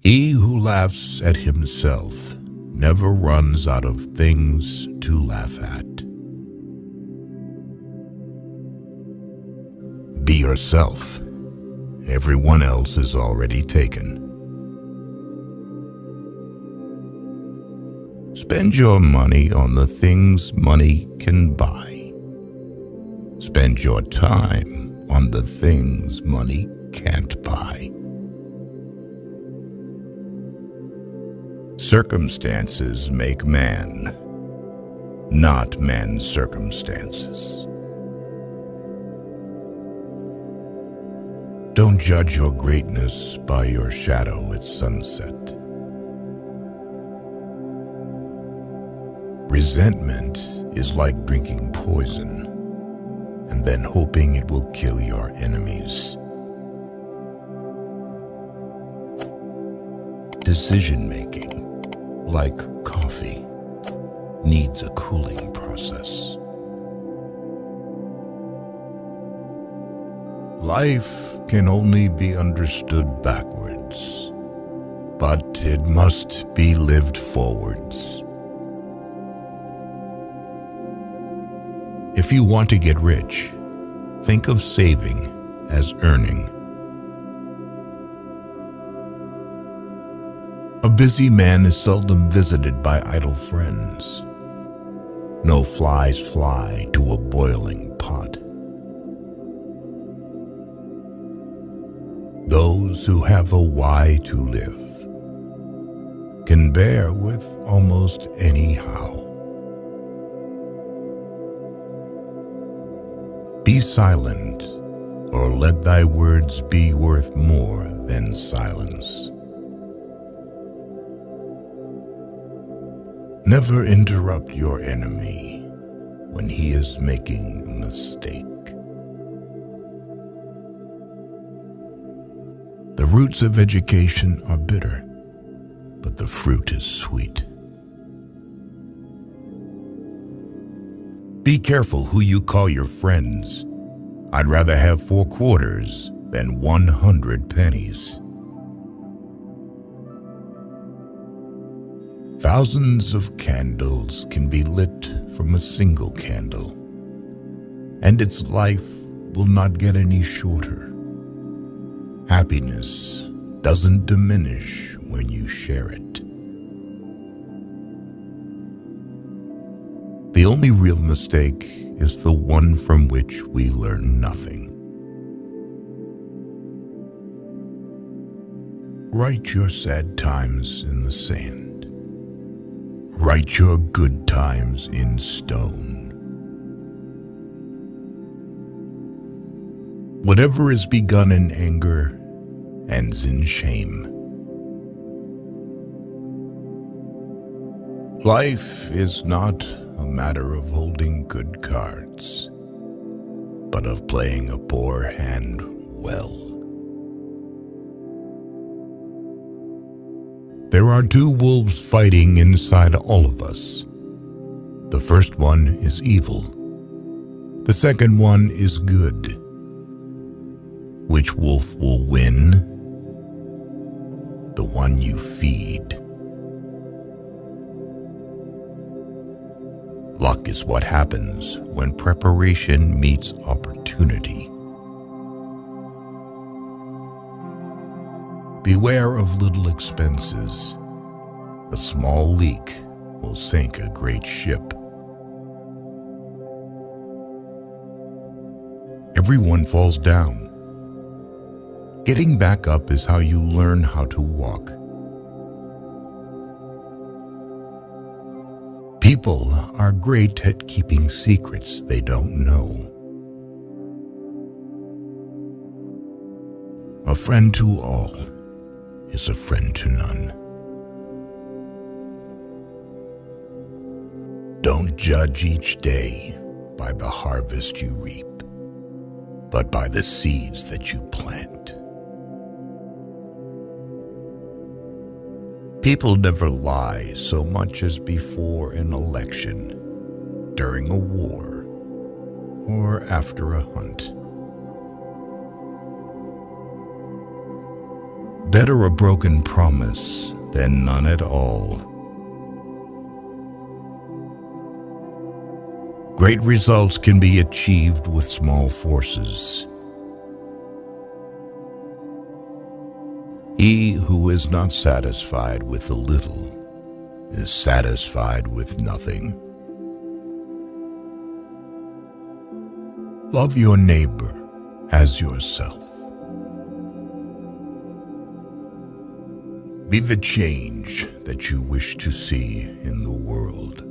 He who laughs at himself never runs out of things to laugh at. Be yourself. Everyone else is already taken. Spend your money on the things money can buy. Spend your time on the things money can't buy. Circumstances make man, not man's circumstances. Don't judge your greatness by your shadow at sunset. Resentment is like drinking poison and then hoping it will kill your enemies. Decision-making, like coffee, needs a cooling process. Life can only be understood backwards, but it must be lived forwards. If you want to get rich, think of saving as earning. A busy man is seldom visited by idle friends. No flies fly to a boiling pot. Those who have a why to live can bear with almost any how. Be silent, or let thy words be worth more than silence. Never interrupt your enemy when he is making a mistake. The roots of education are bitter, but the fruit is sweet. Be careful who you call your friends. I'd rather have 4 quarters than 100 pennies. Thousands of candles can be lit from a single candle, and its life will not get any shorter. Happiness doesn't diminish when you share it. The only real mistake is the one from which we learn nothing. Write your sad times in the sand. Write your good times in stone. Whatever is begun in anger ends in shame. Life is not a matter of holding good cards, but of playing a poor hand well. There are 2 wolves fighting inside all of us. The first one is evil. The second one is good. Which wolf will win? The one you feed. Luck is what happens when preparation meets opportunity. Beware of little expenses. A small leak will sink a great ship. Everyone falls down. Getting back up is how you learn how to walk. People are great at keeping secrets they don't know. A friend to all is a friend to none. Don't judge each day by the harvest you reap, but by the seeds that you plant. People never lie so much as before an election, during a war, or after a hunt. Better a broken promise than none at all. Great results can be achieved with small forces. He who is not satisfied with a little is satisfied with nothing. Love your neighbor as yourself. Be the change that you wish to see in the world.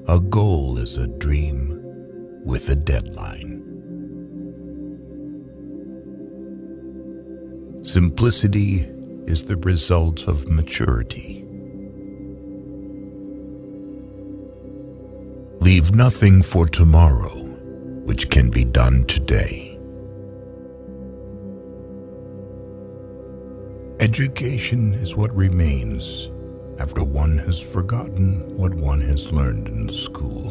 A goal is a dream with a deadline. Simplicity is the result of maturity. Leave nothing for tomorrow which can be done today. Education is what remains after one has forgotten what one has learned in school.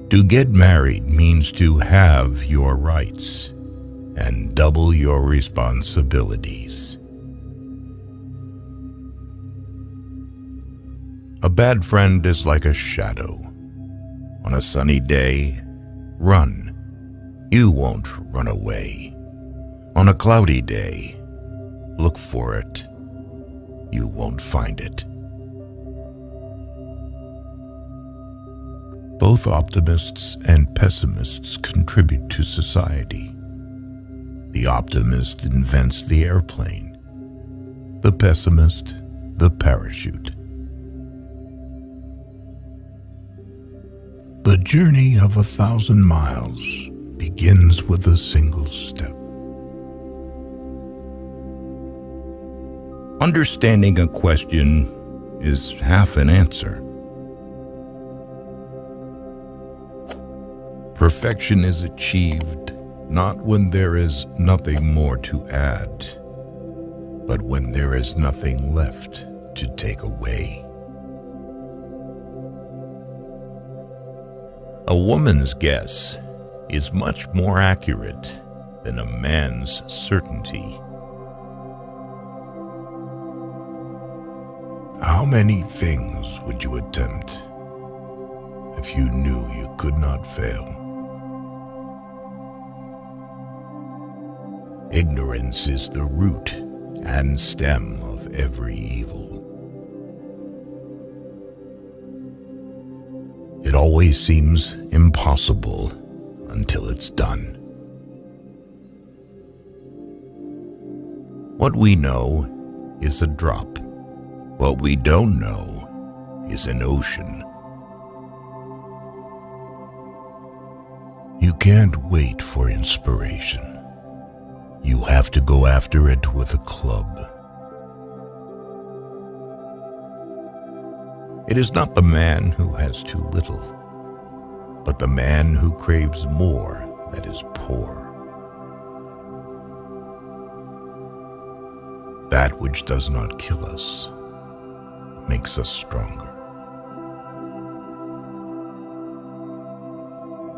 To get married means to have your rights and double your responsibilities. A bad friend is like a shadow. On a sunny day, run. You won't run away. On a cloudy day, look for it. You won't find it. Both optimists and pessimists contribute to society. The optimist invents the airplane. The pessimist, the parachute. The journey of 1,000 miles begins with a single step. Understanding a question is half an answer. Perfection is achieved not when there is nothing more to add, but when there is nothing left to take away. A woman's guess is much more accurate than a man's certainty. How many things would you attempt if you knew you could not fail? Ignorance is the root and stem of every evil. It always seems impossible until it's done. What we know is a drop. What we don't know is an ocean. You can't wait for inspiration. You have to go after it with a club. It is not the man who has too little, but the man who craves more that is poor. That which does not kill us makes us stronger.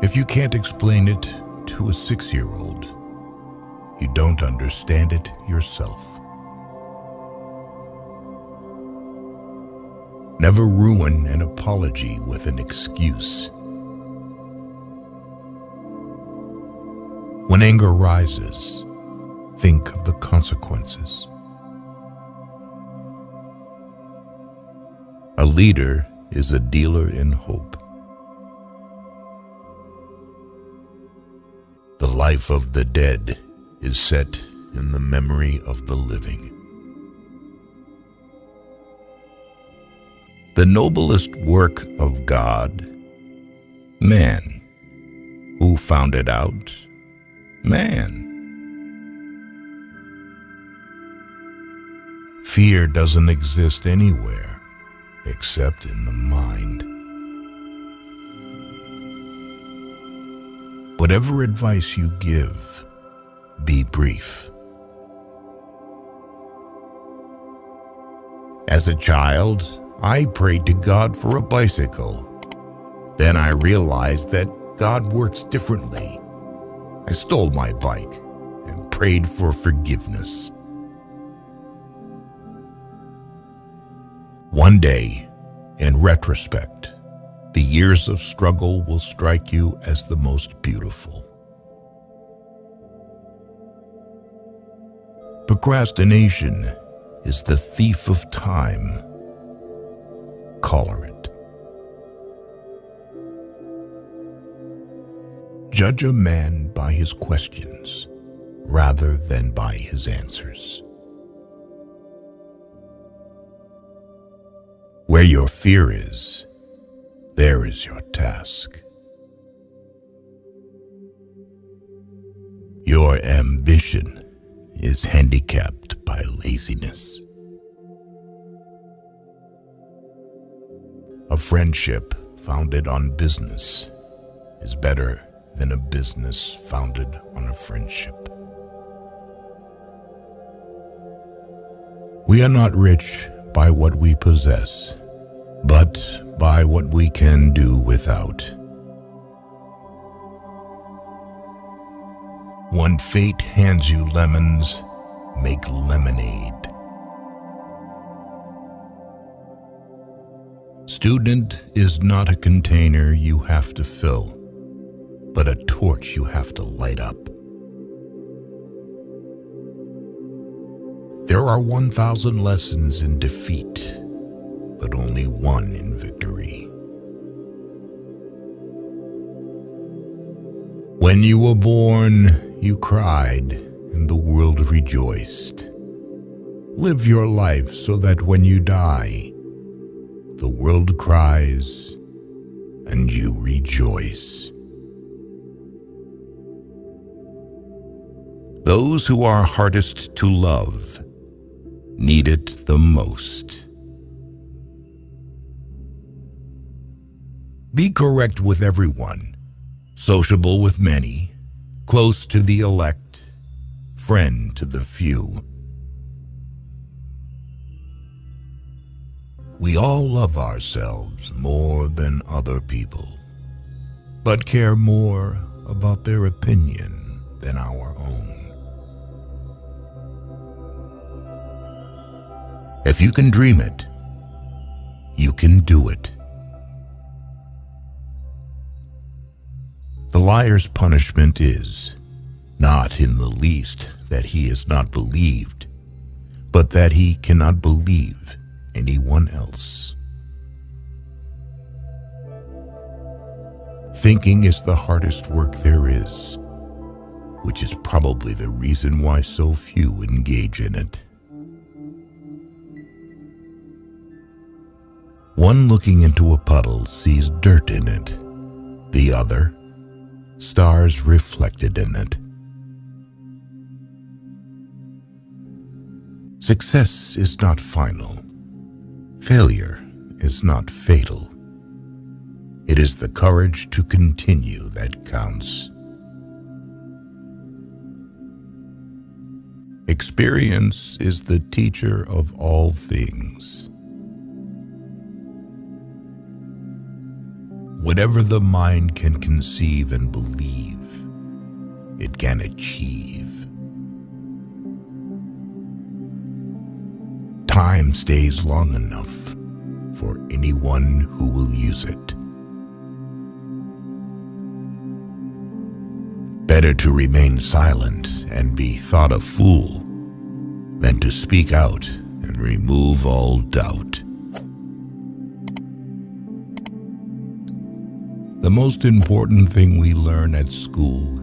If you can't explain it to a 6-year-old, you don't understand it yourself. Never ruin an apology with an excuse. When anger rises, think of the consequences. A leader is a dealer in hope. The life of the dead is set in the memory of the living. The noblest work of God, man. Who found it out? Man. Fear doesn't exist anywhere except in the mind. Whatever advice you give, be brief. As a child, I prayed to God for a bicycle. Then I realized that God works differently. I stole my bike and prayed for forgiveness. One day, in retrospect, the years of struggle will strike you as the most beautiful. Procrastination is the thief of time. Collar it. Judge a man by his questions rather than by his answers. Where your fear is, there is your task. Your ambition is handicapped by laziness. A friendship founded on business is better than a business founded on a friendship. We are not rich by what we possess, but by what we can do without. When fate hands you lemons, make lemonade. Student is not a container you have to fill, but a torch you have to light up. There are 1,000 lessons in defeat, but only one in victory. When you were born, you cried, and the world rejoiced. Live your life so that when you die, the world cries, and you rejoice. Those who are hardest to love need it the most. Be correct with everyone, sociable with many, close to the elect, friend to the few. We all love ourselves more than other people, but care more about their opinion than our own. If you can dream it, you can do it. The liar's punishment is not in the least that he is not believed, but that he cannot believe anyone else. Thinking is the hardest work there is, which is probably the reason why so few engage in it. One looking into a puddle sees dirt in it, the other, stars reflected in it. Success is not final. Failure is not fatal. It is the courage to continue that counts. Experience is the teacher of all things. Whatever the mind can conceive and believe, it can achieve. Time stays long enough for anyone who will use it. Better to remain silent and be thought a fool than to speak out and remove all doubt. The most important thing we learn at school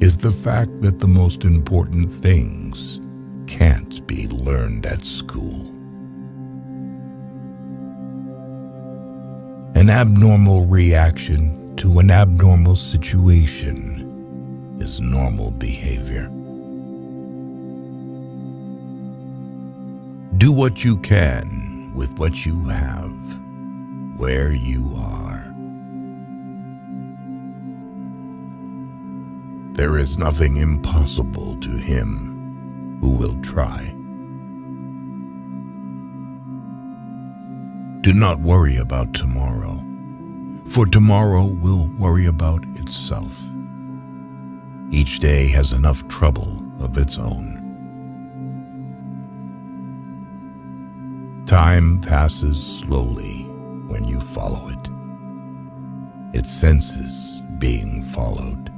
is the fact that the most important things can't be learned at school. An abnormal reaction to an abnormal situation is normal behavior. Do what you can with what you have, where you are. There is nothing impossible to him who will try. Do not worry about tomorrow, For tomorrow will worry about itself. Each day has enough trouble of its own. Time passes slowly when you follow it. It senses being followed.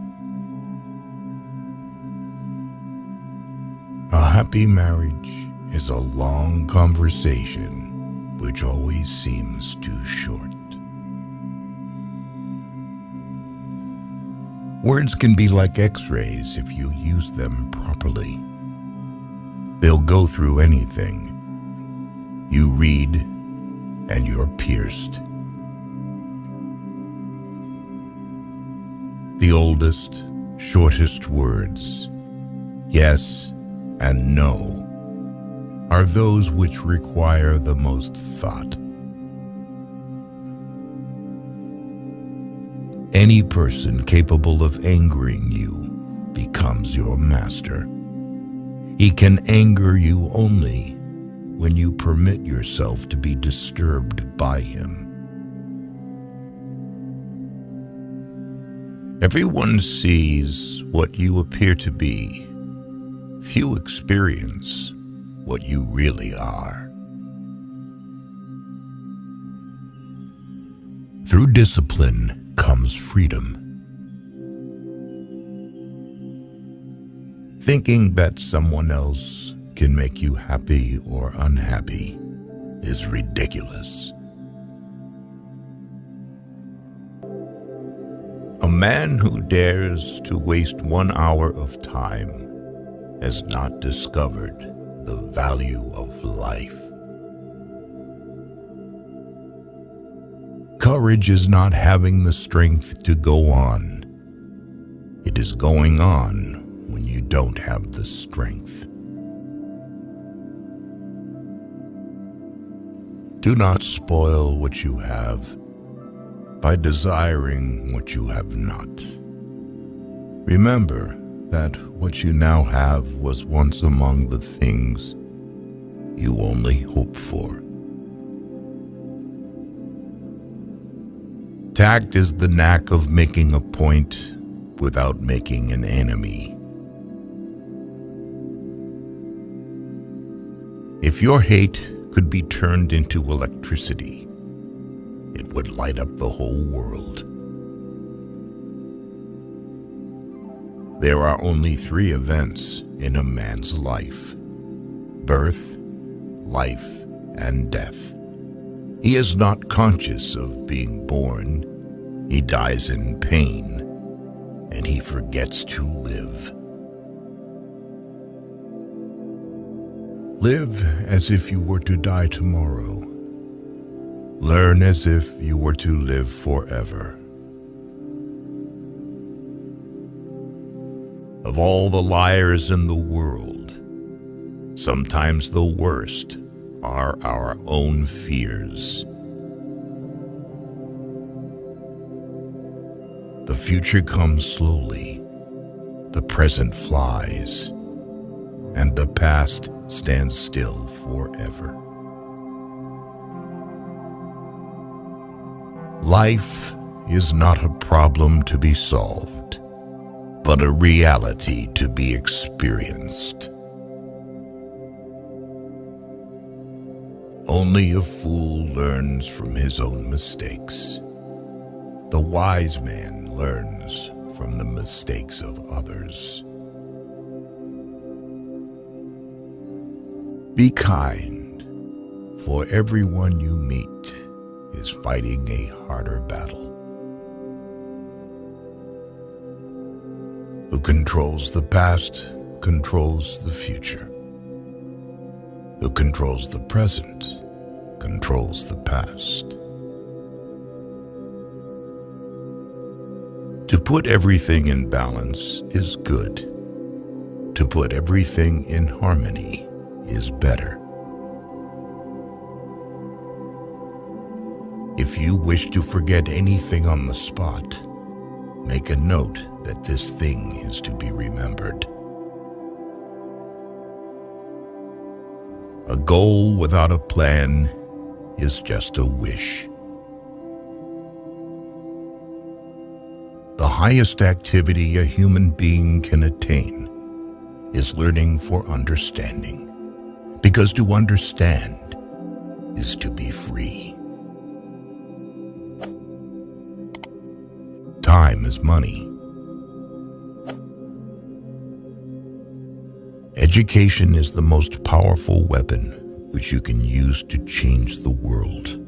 A happy marriage is a long conversation which always seems too short. Words can be like X-rays if you use them properly. They'll go through anything. You read, and you're pierced. The oldest, shortest words, yes and no, are those which require the most thought. Any person capable of angering you becomes your master. He can anger you only when you permit yourself to be disturbed by him. Everyone sees what you appear to be. Few experience what you really are. Through discipline comes freedom. Thinking that someone else can make you happy or unhappy is ridiculous. A man who dares to waste 1 hour of time has not discovered the value of life. Courage is not having the strength to go on. It is going on when you don't have the strength. Do not spoil what you have by desiring what you have not. Remember that what you now have was once among the things you only hoped for. Tact is the knack of making a point without making an enemy. If your hate could be turned into electricity, it would light up the whole world. There are only 3 events in a man's life: birth, life, and death. He is not conscious of being born. He dies in pain, and he forgets to live. Live as if you were to die tomorrow. Learn as if you were to live forever. Of all the liars in the world, sometimes the worst are our own fears. The future comes slowly, the present flies, and the past stands still forever. Life is not a problem to be solved, but a reality to be experienced. Only a fool learns from his own mistakes. The wise man learns from the mistakes of others. Be kind, for everyone you meet is fighting a harder battle. Who controls the past controls the future. Who controls the present controls the past. To put everything in balance is good. To put everything in harmony is better. If you wish to forget anything on the spot, make a note that this thing is to be remembered. A goal without a plan is just a wish. highest activity a human being can attain is learning for understanding, because to understand is to be free. Time is money. Education is the most powerful weapon which you can use to change the world.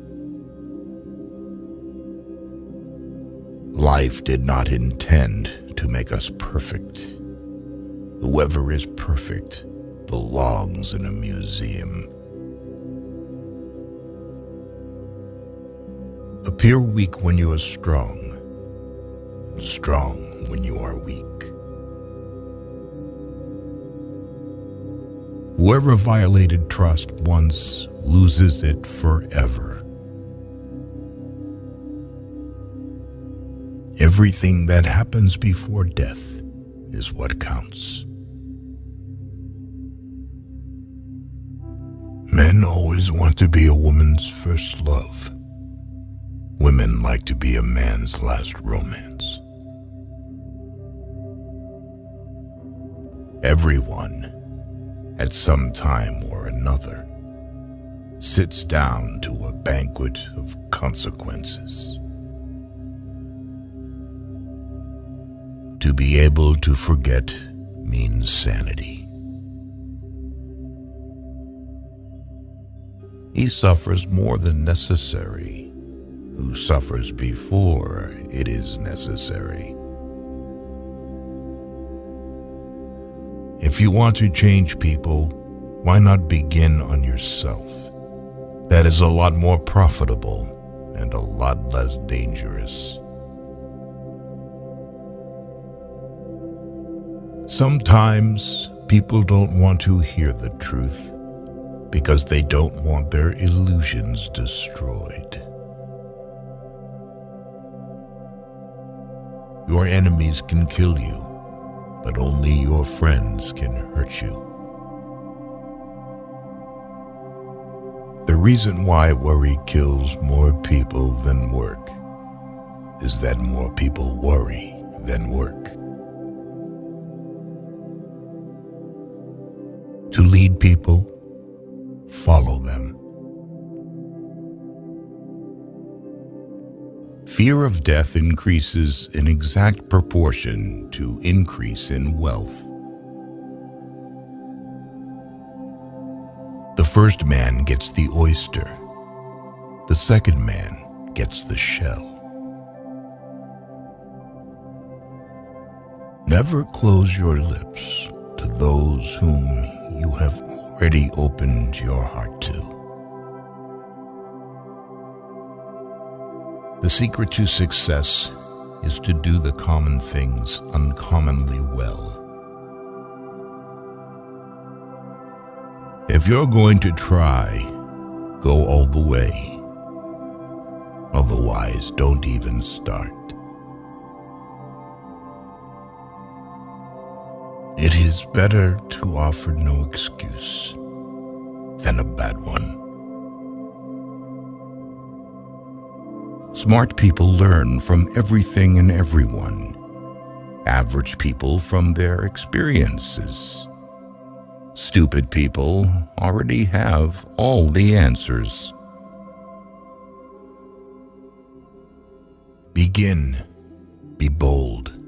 Life did not intend to make us perfect. Whoever is perfect belongs in a museum. Appear weak when you are strong, and strong when you are weak. Whoever violated trust once loses it forever. Everything that happens before death is what counts. Men always want to be a woman's first love. Women like to be a man's last romance. Everyone, at some time or another, sits down to a banquet of consequences. To be able to forget means sanity. He suffers more than necessary, who suffers before it is necessary. If you want to change people, why not begin on yourself? That is a lot more profitable and a lot less dangerous. Sometimes people don't want to hear the truth because they don't want their illusions destroyed. Your enemies can kill you, but only your friends can hurt you. The reason why worry kills more people than work is that more people worry than work. To lead people, follow them. Fear of death increases in exact proportion to increase in wealth. The first man gets the oyster. The second man gets the shell. Never close your lips to those whom you have already opened your heart to. The secret to success is to do the common things uncommonly well. If you're going to try, go all the way. Otherwise, don't even start. It is better to offer no excuse than a bad one. Smart people learn from everything and everyone. Average people from their experiences. Stupid people already have all the answers. Begin, be bold,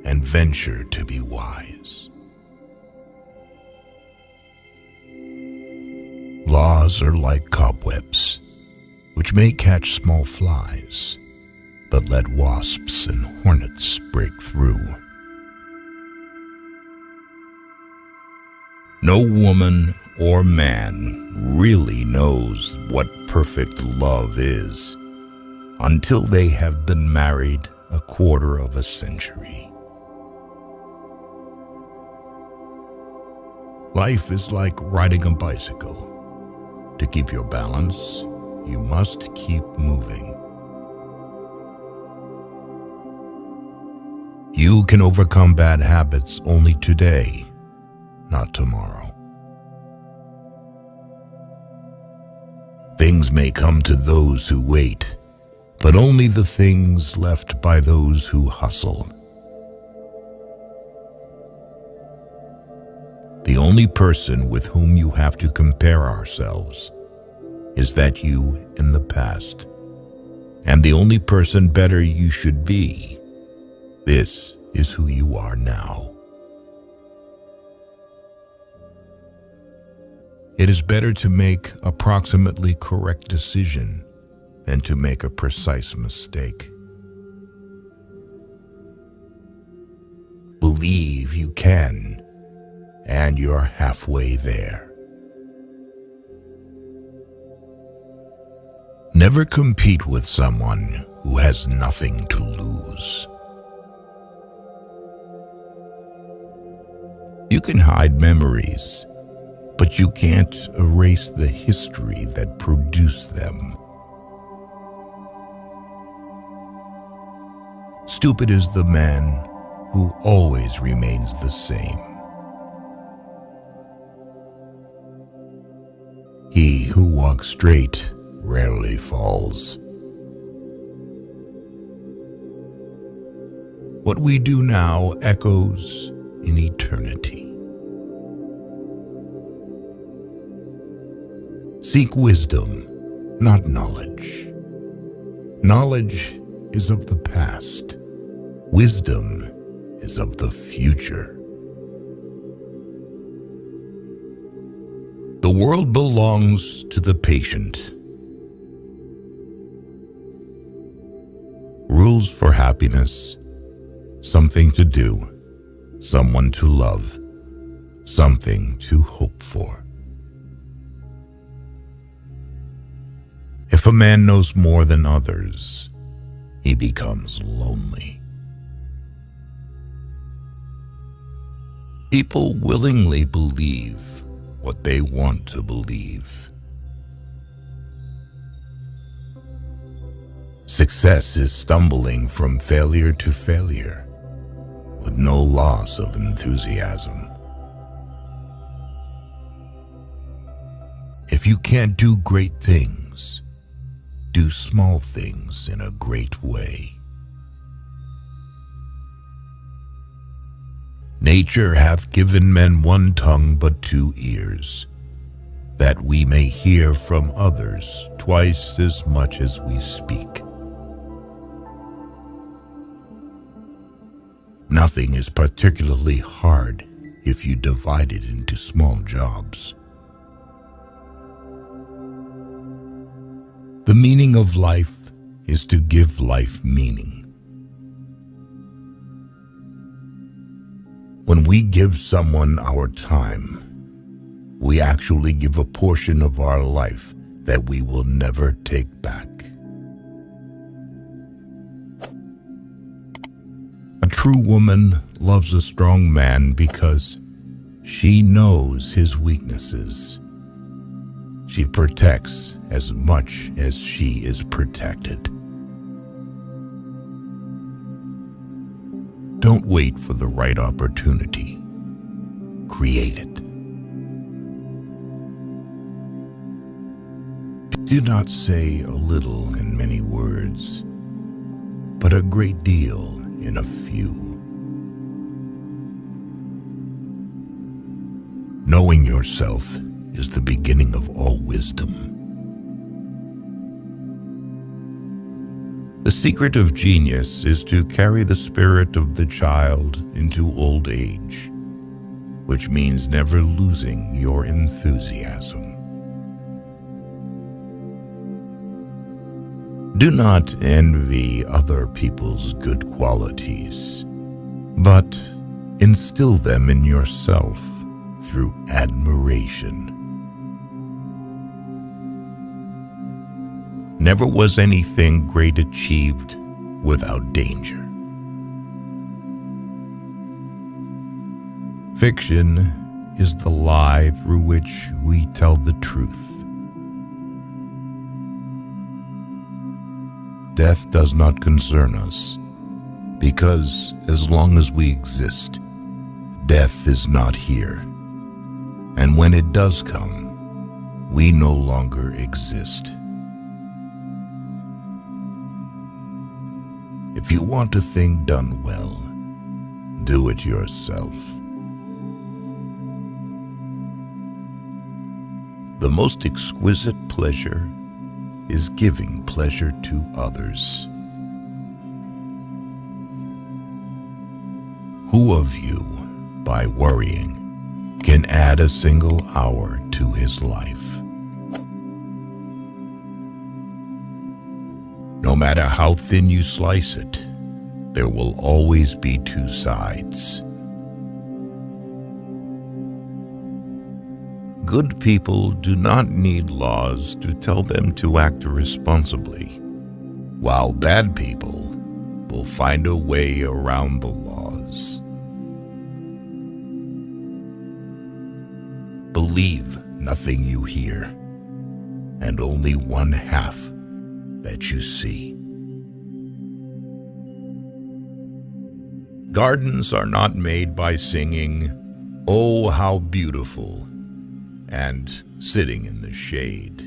and venture to be wise. Laws are like cobwebs, which may catch small flies, but let wasps and hornets break through. No woman or man really knows what perfect love is until they have been married a quarter of a century. Life is like riding a bicycle. To keep your balance, you must keep moving. You can overcome bad habits only today, not tomorrow. Things may come to those who wait. but only the things left by those who hustle. The only person with whom you have to compare ourselves is that you in the past, and the only person better you should be. This is who you are now. It is better to make approximately correct decision than to make a precise mistake. Believe you can, and you're halfway there. Never compete with someone who has nothing to lose. You can hide memories, but you can't erase the history that produced them. Stupid is the man who always remains the same. He who walks straight rarely falls. What we do now echoes in eternity. Seek wisdom, not knowledge. Knowledge is of the past. Wisdom is of the future. The world belongs to the patient. Rules for happiness: something to do, someone to love, something to hope for. If a man knows more than others, he becomes lonely. People willingly believe what they want to believe. Success is stumbling from failure to failure, with no loss of enthusiasm. If you can't do great things, do small things in a great way. Nature hath given men one tongue but 2 ears, that we may hear from others twice as much as we speak. Nothing is particularly hard if you divide it into small jobs. The meaning of life is to give life meaning. When we give someone our time, we actually give a portion of our life that we will never take back. A true woman loves a strong man because she knows his weaknesses. She protects as much as she is protected. Don't wait for the right opportunity. Create it. Do not say a little in many words, but a great deal in a few. Knowing yourself is the beginning of all wisdom. The secret of genius is to carry the spirit of the child into old age, which means never losing your enthusiasm. Do not envy other people's good qualities, but instill them in yourself through admiration. Never was anything great achieved without danger. Fiction is the lie through which we tell the truth. Death does not concern us, because as long as we exist, death is not here. And when it does come, we no longer exist. If you want a thing done well, do it yourself. The most exquisite pleasure is giving pleasure to others. Who of you, by worrying, can add a single hour to his life? No matter how thin you slice it, there will always be two sides. Good people do not need laws to tell them to act responsibly, while bad people will find a way around the laws. Believe nothing you hear, and only one half that you see. Gardens are not made by singing, "Oh, how beautiful," and sitting in the shade.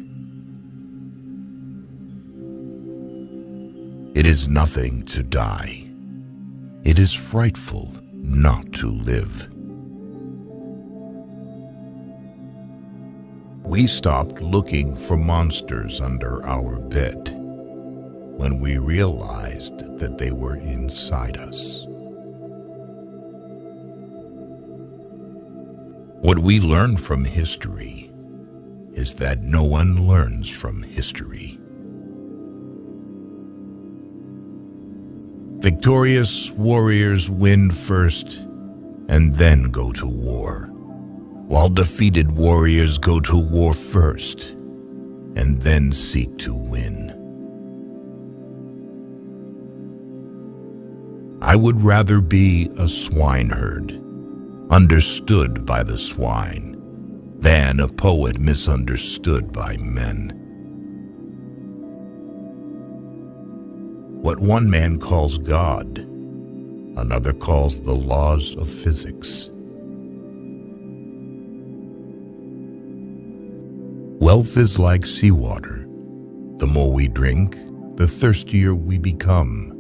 It is nothing to die. It is frightful not to live. We stopped looking for monsters under our bed when we realized that they were inside us. What we learn from history is that no one learns from history. Victorious warriors win first and then go to war, while defeated warriors go to war first and then seek to win. I would rather be a swineherd, understood by the swine, than a poet misunderstood by men. What one man calls God, another calls the laws of physics. Wealth is like seawater. The more we drink, the thirstier we become.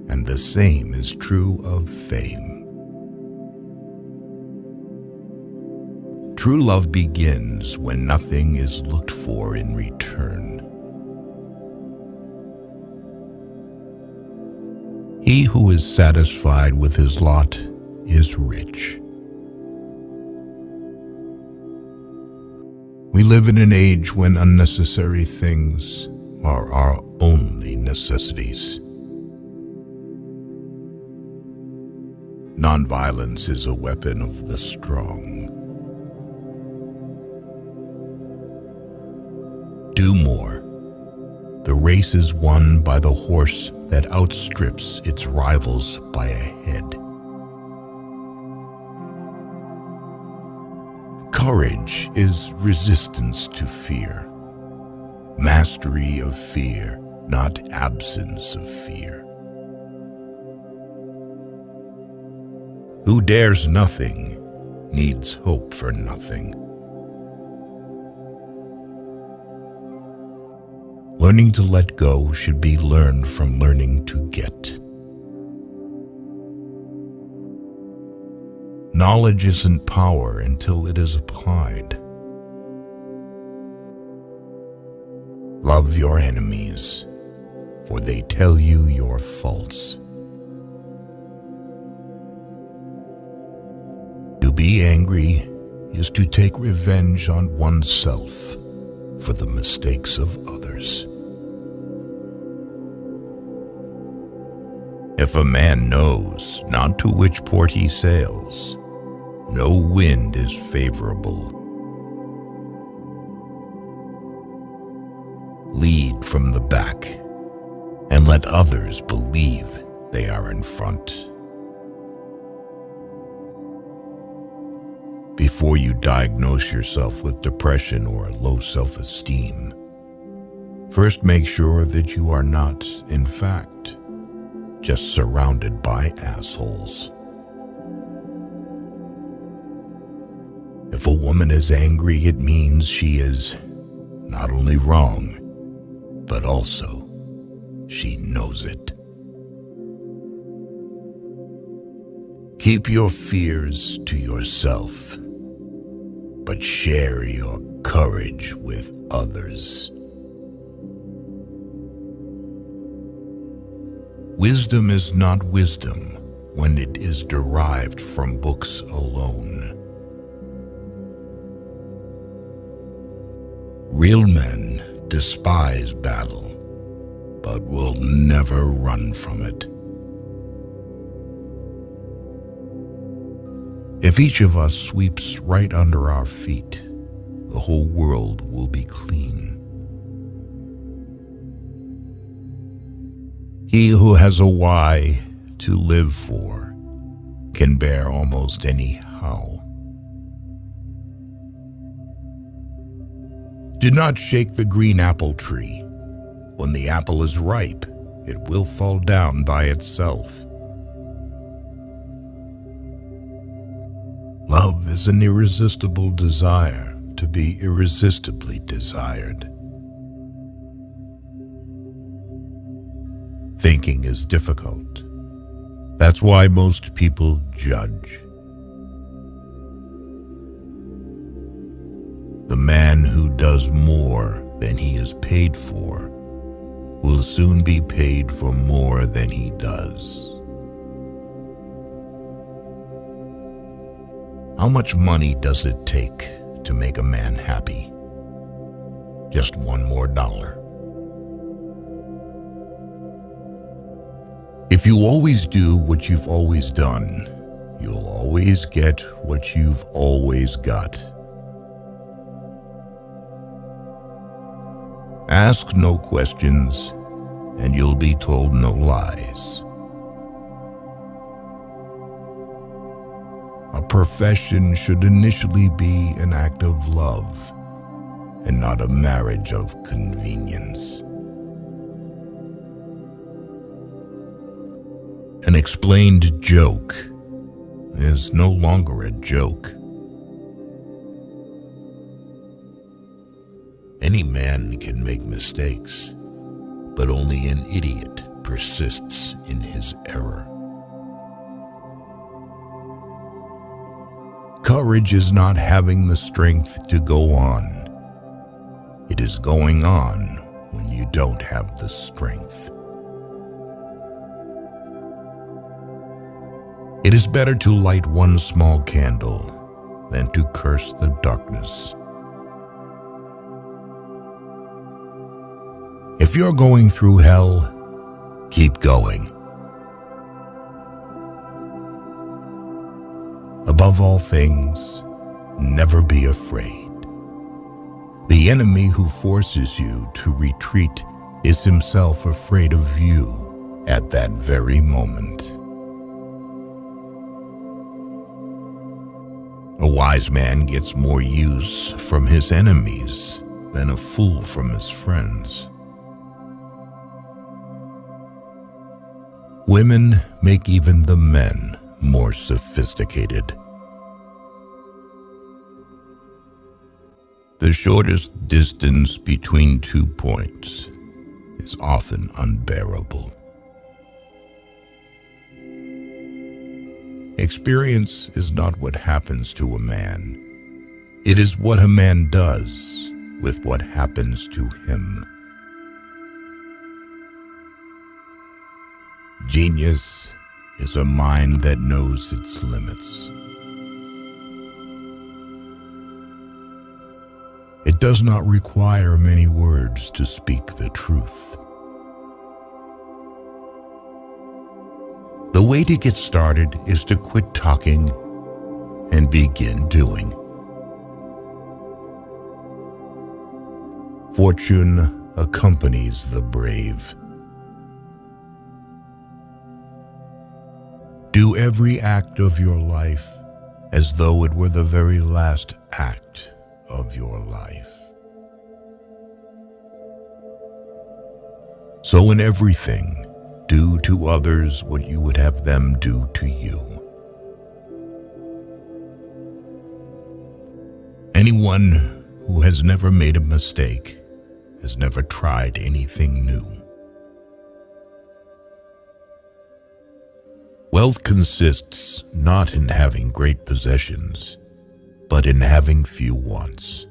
And the same is true of fame. True love begins when nothing is looked for in return. He who is satisfied with his lot is rich. We live in an age when unnecessary things are our only necessities. Nonviolence is a weapon of the strong. Do more. The race is won by the horse that outstrips its rivals by a head. Courage is resistance to fear. Mastery of fear, not absence of fear. Who dares nothing needs hope for nothing. Learning to let go should be learned from learning to get. Knowledge isn't power until it is applied. Love your enemies, for they tell you your faults. To be angry is to take revenge on oneself for the mistakes of others. If a man knows not to which port he sails, no wind is favorable. Lead from the back and let others believe they are in front. Before you diagnose yourself with depression or low self-esteem, first make sure that you are not, in fact, just surrounded by assholes. If a woman is angry, it means she is not only wrong, but also she knows it. Keep your fears to yourself, but share your courage with others. Wisdom is not wisdom when it is derived from books alone. Real men despise battle, but will never run from it. If each of us sweeps right under our feet, the whole world will be clean. He who has a why to live for can bear almost any how. Do not shake the green apple tree. When the apple is ripe, it will fall down by itself. Love is an irresistible desire to be irresistibly desired. Thinking is difficult. That's why most people judge. The man who does more than he is paid for will soon be paid for more than he does. How much money does it take to make a man happy? Just one more dollar. If you always do what you've always done, you'll always get what you've always got. Ask no questions, and you'll be told no lies. A profession should initially be an act of love, and not a marriage of convenience. An explained joke is no longer a joke. Any man can make mistakes, but only an idiot persists in his error. Courage is not having the strength to go on. It is going on when you don't have the strength. It is better to light one small candle than to curse the darkness. If you're going through hell, keep going. Above all things, never be afraid. The enemy who forces you to retreat is himself afraid of you at that very moment. A wise man gets more use from his enemies than a fool from his friends. Women make even the men more sophisticated. The shortest distance between 2 points is often unbearable. Experience is not what happens to a man. It is what a man does with what happens to him. Genius is a mind that knows its limits. It does not require many words to speak the truth. The way to get started is to quit talking and begin doing. Fortune accompanies the brave. Do every act of your life as though it were the very last act of your life. So in everything, do to others what you would have them do to you. Anyone who has never made a mistake has never tried anything new. Wealth consists not in having great possessions, but in having few wants.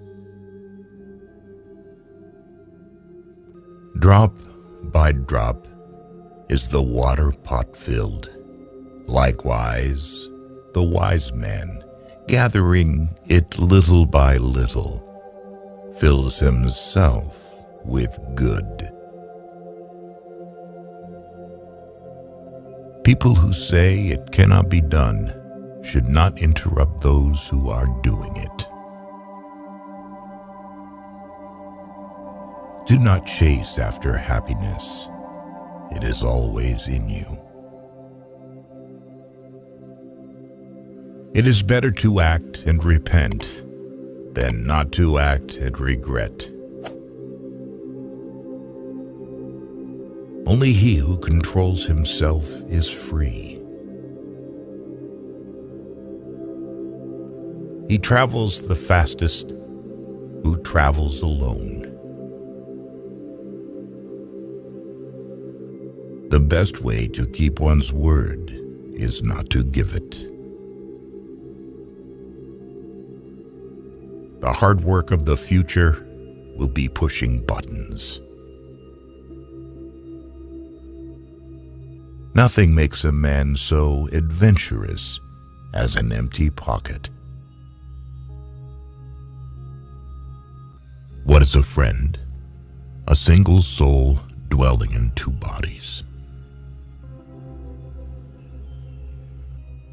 Drop by drop is the water pot filled. Likewise, the wise man, gathering it little by little, fills himself with good. People who say it cannot be done should not interrupt those who are doing it. Do not chase after happiness. It is always in you. It is better to act and repent than not to act and regret. Only he who controls himself is free. He travels the fastest who travels alone. The best way to keep one's word is not to give it. The hard work of the future will be pushing buttons. Nothing makes a man so adventurous as an empty pocket. What is a friend? A single soul dwelling in two bodies.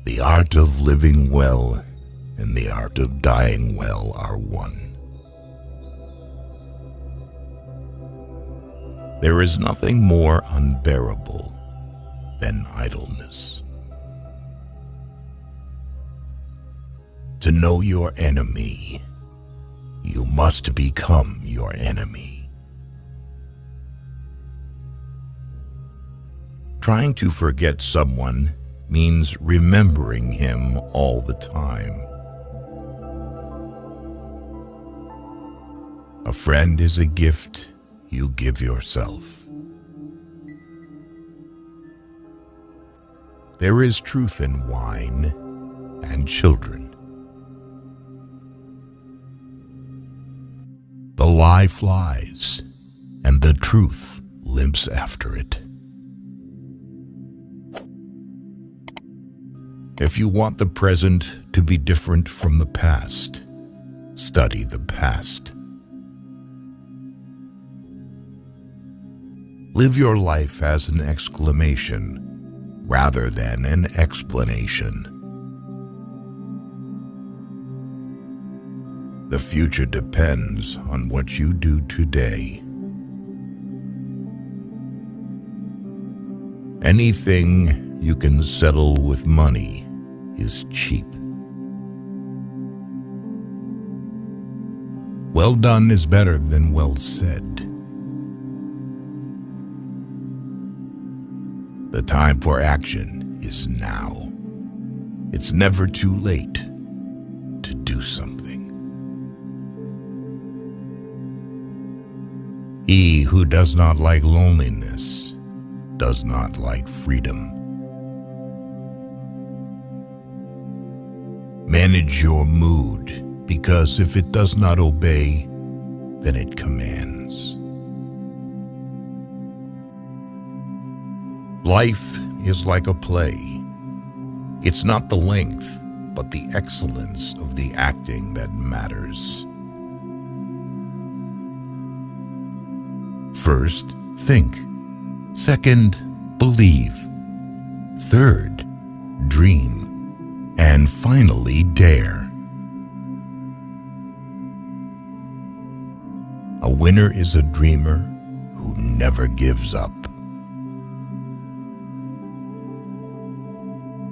The art of living well and the art of dying well are one. There is nothing more unbearable than idleness. To know your enemy, you must become your enemy. Trying to forget someone means remembering him all the time. A friend is a gift you give yourself. There is truth in wine and children. The lie flies, and the truth limps after it. If you want the present to be different from the past, study the past. Live your life as an exclamation rather than an explanation. The future depends on what you do today. Anything you can settle with money is cheap. Well done is better than well said. The time for action is now. It's never too late to do something. He who does not like loneliness does not like freedom. Manage your mood, because if it does not obey, then it commands. Life is like a play. It's not the length, but the excellence of the acting that matters. First, think. Second, believe. Third, dream. And finally, dare. A winner is a dreamer who never gives up.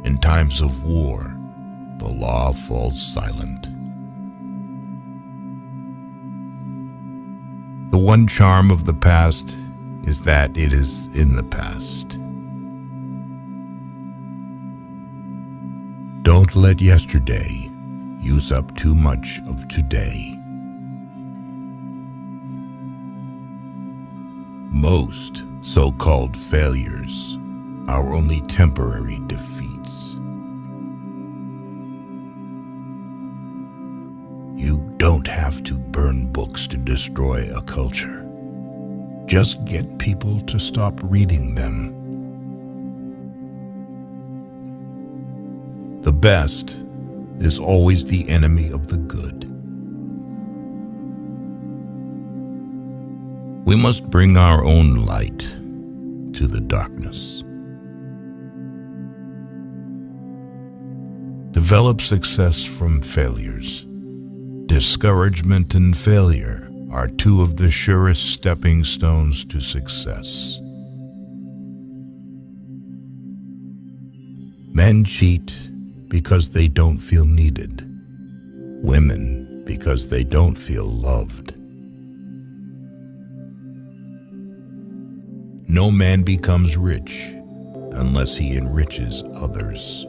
In times of war, the law falls silent. The one charm of the past is that it is in the past. Don't let yesterday use up too much of today. Most so-called failures are only temporary defeat. don't have to burn books to destroy a culture. Just get people to stop reading them. The best is always the enemy of the good. We must bring our own light to the darkness. Develop success from failures. Discouragement and failure are two of the surest stepping stones to success. Men cheat because they don't feel needed. Women because they don't feel loved. No man becomes rich unless he enriches others.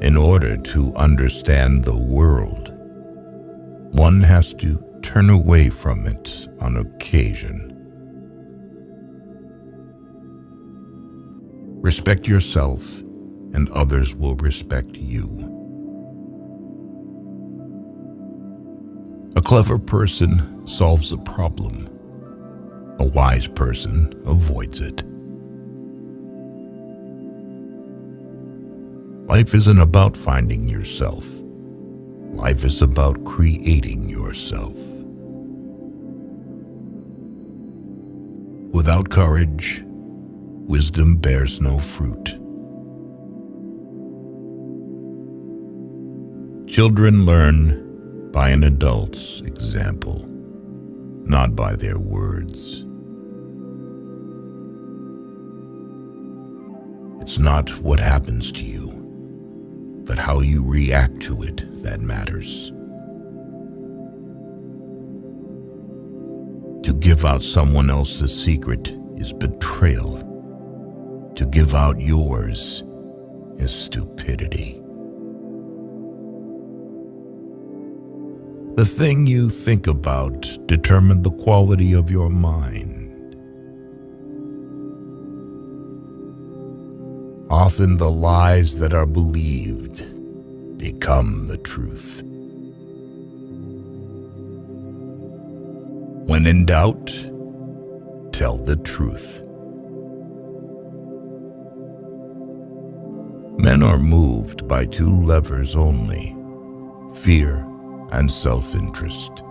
In order to understand the world, one has to turn away from it on occasion. Respect yourself, and others will respect you. A clever person solves a problem. A wise person avoids it. Life isn't about finding yourself. Life is about creating yourself. Without courage, wisdom bears no fruit. Children learn by an adult's example, not by their words. It's not what happens to you, but how you react to it that matters. To give out someone else's secret is betrayal. To give out yours is stupidity. The thing you think about determines the quality of your mind. Often the lies that are believed become the truth. When in doubt, tell the truth. Men are moved by two levers only: fear and self-interest.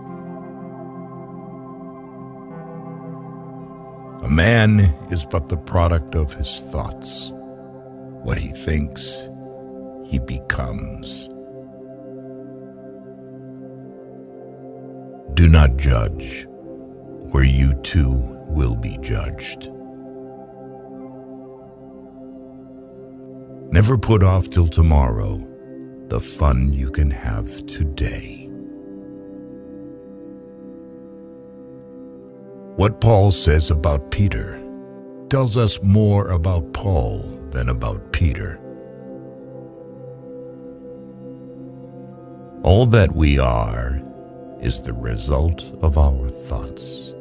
A man is but the product of his thoughts. What he thinks, he becomes. Do not judge, or you too will be judged. Never put off till tomorrow the fun you can have today. What Paul says about Peter tells us more about Paul than about Peter. All that we are is the result of our thoughts.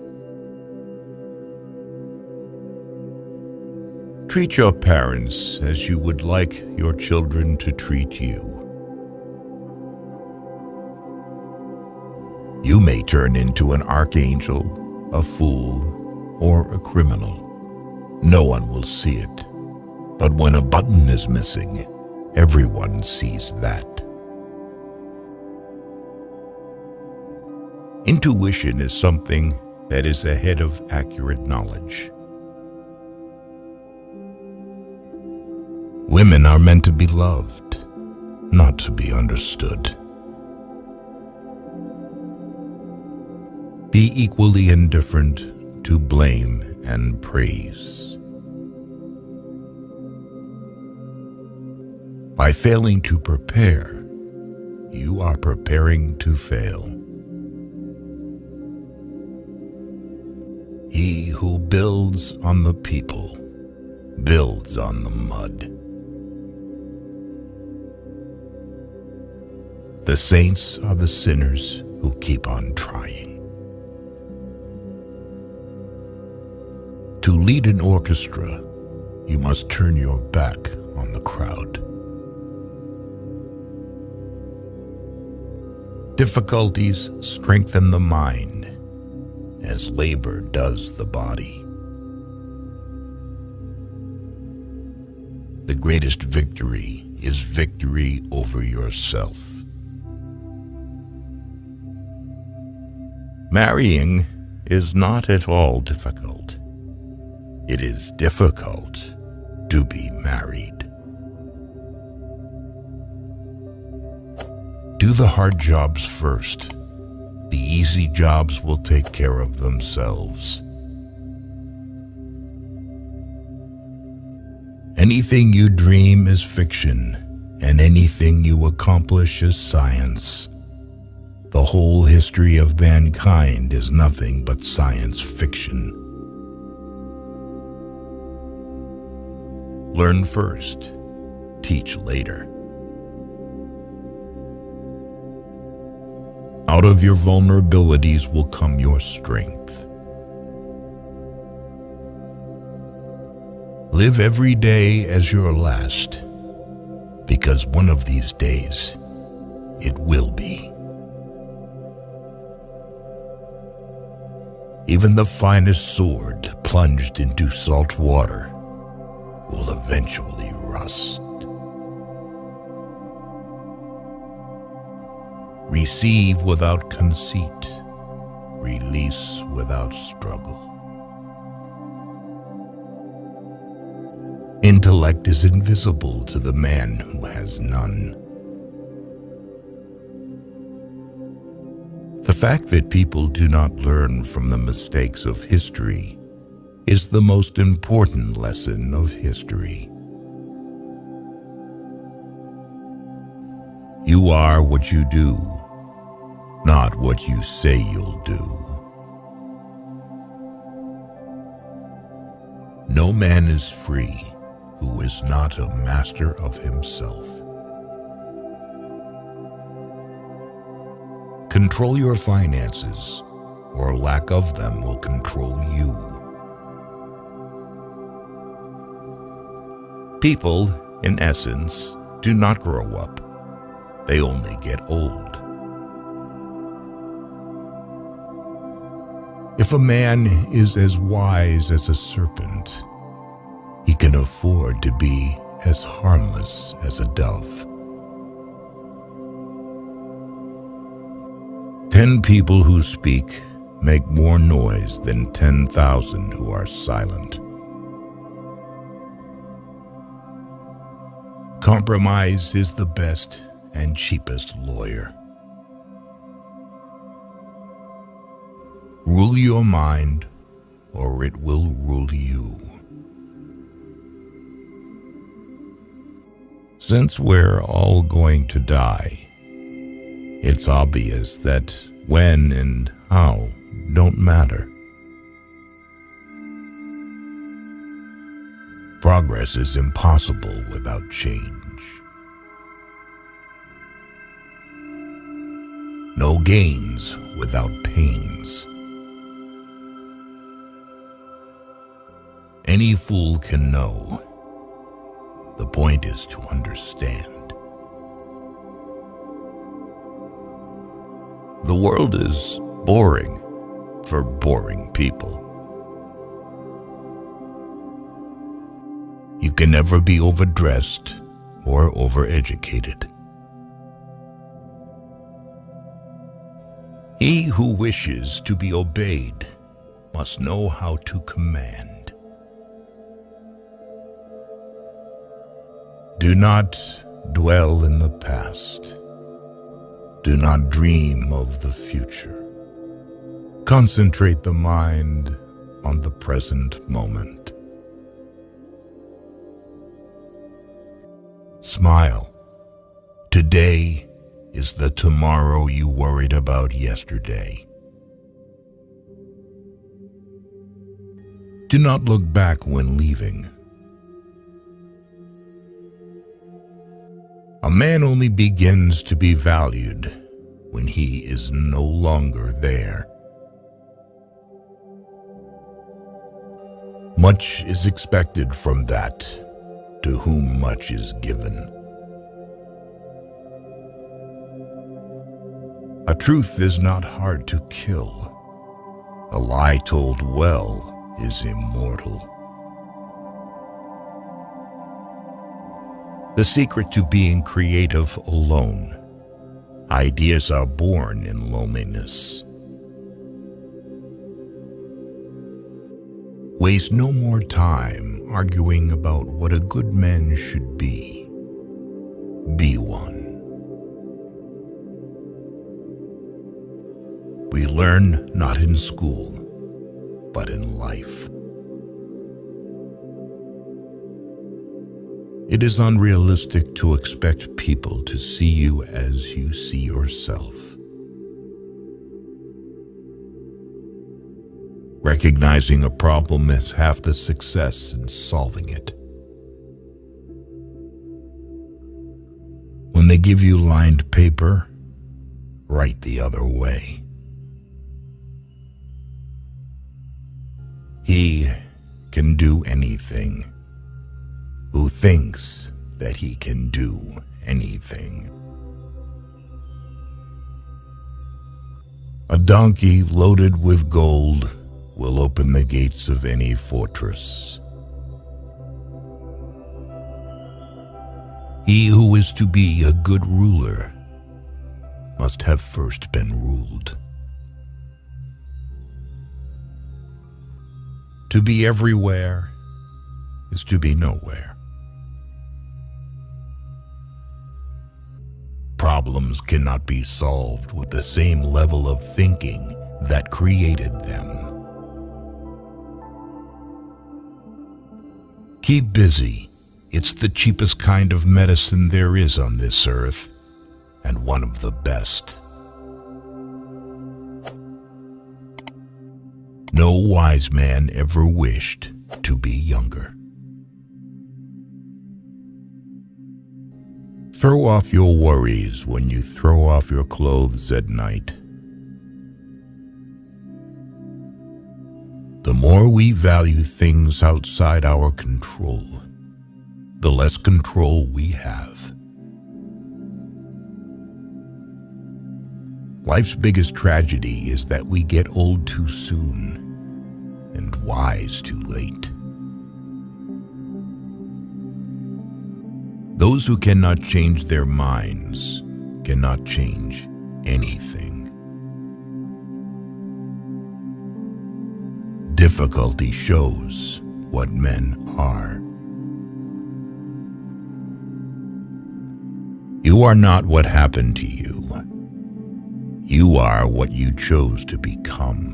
Treat your parents as you would like your children to treat you. You may turn into an archangel, a fool, or a criminal. No one will see it. But when a button is missing, everyone sees that. Intuition is something that is ahead of accurate knowledge. Women are meant to be loved, not to be understood. Be equally indifferent to blame and praise. By failing to prepare, you are preparing to fail. He who builds on the people builds on the mud. The saints are the sinners who keep on trying. To lead an orchestra, you must turn your back on the crowd. Difficulties strengthen the mind as labor does the body. The greatest victory is victory over yourself. Marrying is not at all difficult. It is difficult to be married. Do the hard jobs first. The easy jobs will take care of themselves. Anything you dream is fiction, and anything you accomplish is science. The whole history of mankind is nothing but science fiction. Learn first, teach later. Out of your vulnerabilities will come your strength. Live every day as your last, because one of these days, it will be. Even the finest sword plunged into salt water will eventually rust. Receive without conceit, release without struggle. Intellect is invisible to the man who has none. The fact that people do not learn from the mistakes of history is the most important lesson of history. You are what you do, not what you say you'll do. No man is free who is not a master of himself. Control your finances, or lack of them will control you. People, in essence, do not grow up. They only get old. If a man is as wise as a serpent, he can afford to be as harmless as a dove. 10 people who speak make more noise than 10,000 who are silent. Compromise is the best and cheapest lawyer. Rule your mind, or it will rule you. Since we're all going to die, it's obvious that when and how don't matter. Progress is impossible without change. No gains without pains. Any fool can know. The point is to understand. The world is boring for boring people. You can never be overdressed or overeducated. He who wishes to be obeyed must know how to command. Do not dwell in the past. Do not dream of the future. Concentrate the mind on the present moment. Smile. Today is the tomorrow you worried about yesterday. Do not look back when leaving. A man only begins to be valued when he is no longer there. Much is expected from that to whom much is given. A truth is not hard to kill. A lie told well is immortal. The secret to being creative alone. Ideas are born in loneliness. Waste no more time arguing about what a good man should be. Be one. We learn not in school, but in life. It is unrealistic to expect people to see you as you see yourself. Recognizing a problem is half the success in solving it. When they give you lined paper, write the other way. He can do anything who thinks that he can do anything. A donkey loaded with gold will open the gates of any fortress. He who is to be a good ruler must have first been ruled. To be everywhere is to be nowhere. Problems cannot be solved with the same level of thinking that created them. Keep busy. It's the cheapest kind of medicine there is on this earth, and one of the best. No wise man ever wished to be younger. Throw off your worries when you throw off your clothes at night. The more we value things outside our control, the less control we have. Life's biggest tragedy is that we get old too soon and wise too late. Those who cannot change their minds cannot change anything. Difficulty shows what men are. You are not what happened to you. You are what you chose to become.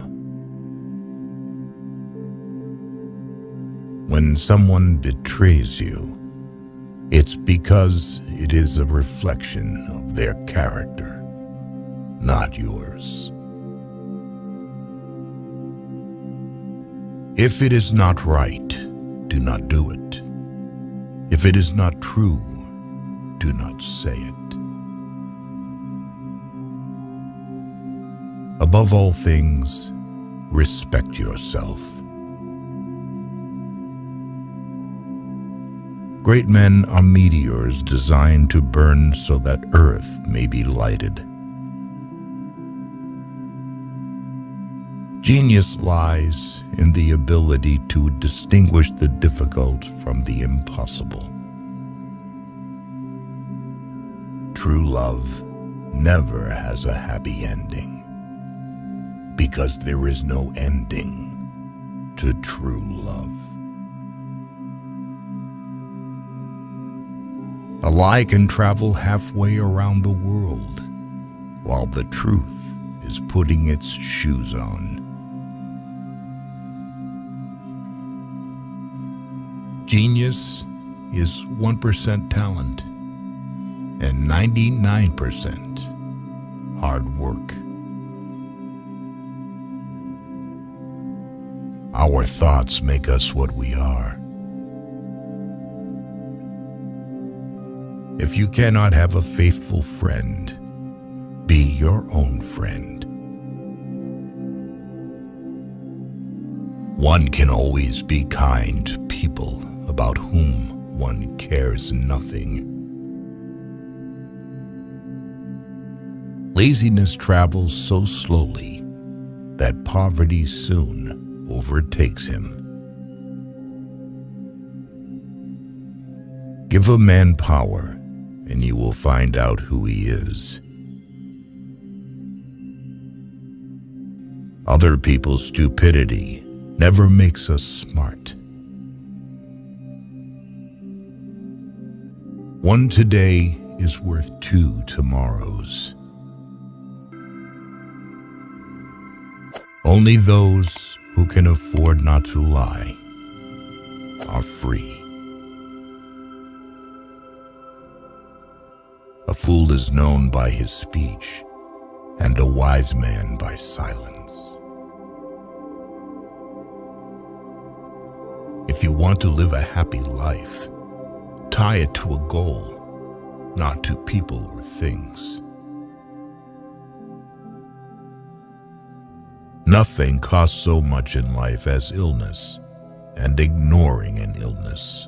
When someone betrays you, it's because it is a reflection of their character, not yours. If it is not right, do not do it. If it is not true, do not say it. Above all things, respect yourself. Great men are meteors designed to burn so that Earth may be lighted. Genius lies in the ability to distinguish the difficult from the impossible. True love never has a happy ending, because there is no ending to true love. A lie can travel halfway around the world, while the truth is putting its shoes on. Genius is 1% talent and 99% hard work. Our thoughts make us what we are. If you cannot have a faithful friend, be your own friend. One can always be kind to people about whom one cares nothing. Laziness travels so slowly that poverty soon overtakes him. Give a man power, and you will find out who he is. Other people's stupidity never makes us smart. One today is worth 2 tomorrows. Only those who can afford not to lie are free. A fool is known by his speech, and a wise man by silence. If you want to live a happy life, tie it to a goal, not to people or things. Nothing costs so much in life as illness and ignoring an illness.